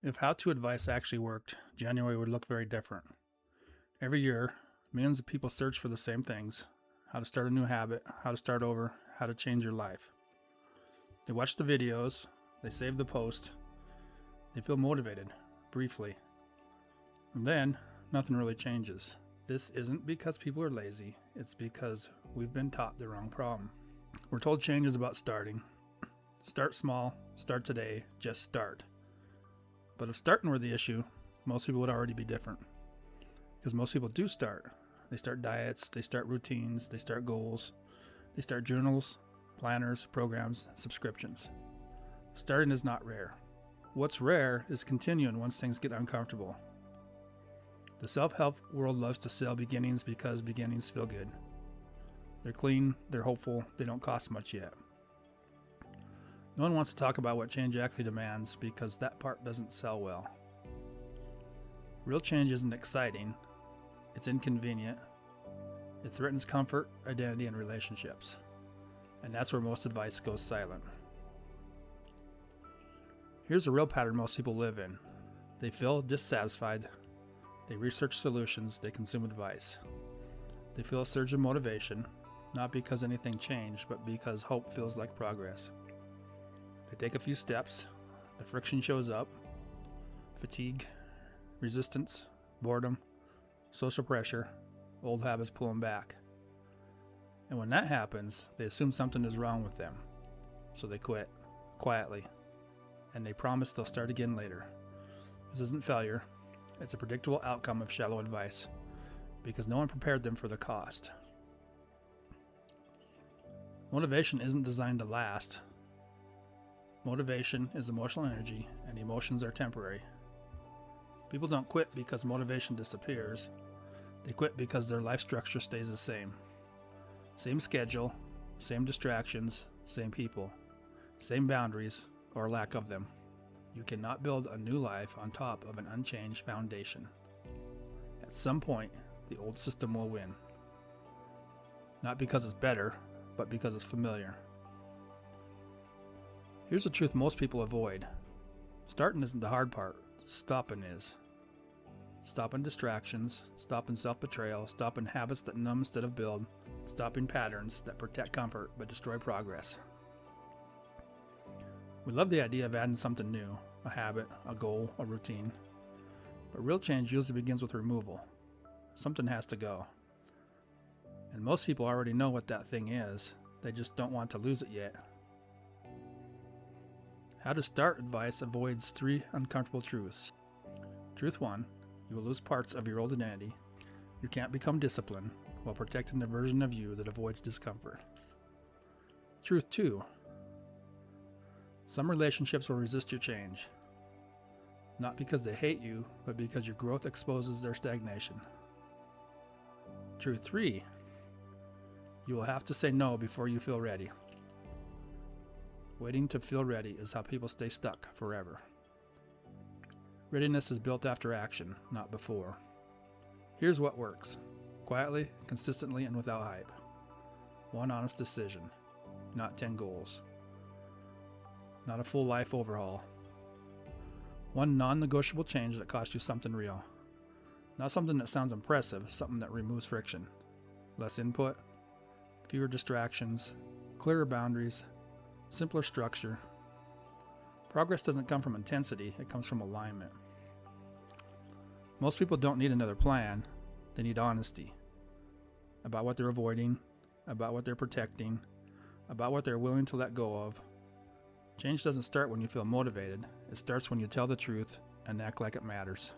If how-to advice actually worked, January would look very different. Every year, millions of people search for the same things: how to start a new habit, how to start over, how to change your life. They watch the videos, they save the post, they feel motivated, briefly. And then, nothing really changes. This isn't because people are lazy, it's because we've been taught the wrong problem. We're told change is about starting. Start small, start today, just start. But if starting were the issue, most people would already be different. Because most people do start. They start diets, they start routines, they start goals, they start journals, planners, programs, subscriptions. Starting is not rare. What's rare is continuing once things get uncomfortable. The self-help world loves to sell beginnings because beginnings feel good. They're clean, they're hopeful, they don't cost much yet. No one wants to talk about what change actually demands because that part doesn't sell well. Real change isn't exciting, it's inconvenient. It threatens comfort, identity, and relationships. And that's where most advice goes silent. Here's a real pattern most people live in. They feel dissatisfied, they research solutions, they consume advice. They feel a surge of motivation, not because anything changed, but because hope feels like progress. They take a few steps, the friction shows up: fatigue, resistance, boredom, social pressure, old habits pull them back. And when that happens, they assume something is wrong with them. So they quit, quietly, and they promise they'll start again later. This isn't failure, it's a predictable outcome of shallow advice, because no one prepared them for the cost. Motivation isn't designed to last. Motivation is emotional energy, and emotions are temporary. People don't quit because motivation disappears. They quit because their life structure stays the same. Same schedule, same distractions, same people, same boundaries, or lack of them. You cannot build a new life on top of an unchanged foundation. At some point, the old system will win. Not because it's better, but because it's familiar. Here's the truth most people avoid. Starting isn't the hard part, stopping is. Stopping distractions, stopping self-betrayal, stopping habits that numb instead of build, stopping patterns that protect comfort but destroy progress. We love the idea of adding something new, a habit, a goal, a routine. But real change usually begins with removal. Something has to go. And most people already know what that thing is, they just don't want to lose it yet. How to start advice avoids 3 uncomfortable truths. Truth 1, you will lose parts of your old identity. You can't become disciplined while protecting the version of you that avoids discomfort. Truth 2, some relationships will resist your change. Not because they hate you, but because your growth exposes their stagnation. Truth 3, you will have to say no before you feel ready. Waiting to feel ready is how people stay stuck forever. Readiness is built after action, not before. Here's what works: quietly, consistently, and without hype. 1 honest decision, not 10 goals. Not a full life overhaul. 1 non-negotiable change that costs you something real. Not something that sounds impressive, something that removes friction. Less input, fewer distractions, clearer boundaries, simpler structure. Progress doesn't come from intensity, it comes from alignment. Most people don't need another plan, they need honesty. About what they're avoiding, about what they're protecting, about what they're willing to let go of. Change doesn't start when you feel motivated, it starts when you tell the truth and act like it matters.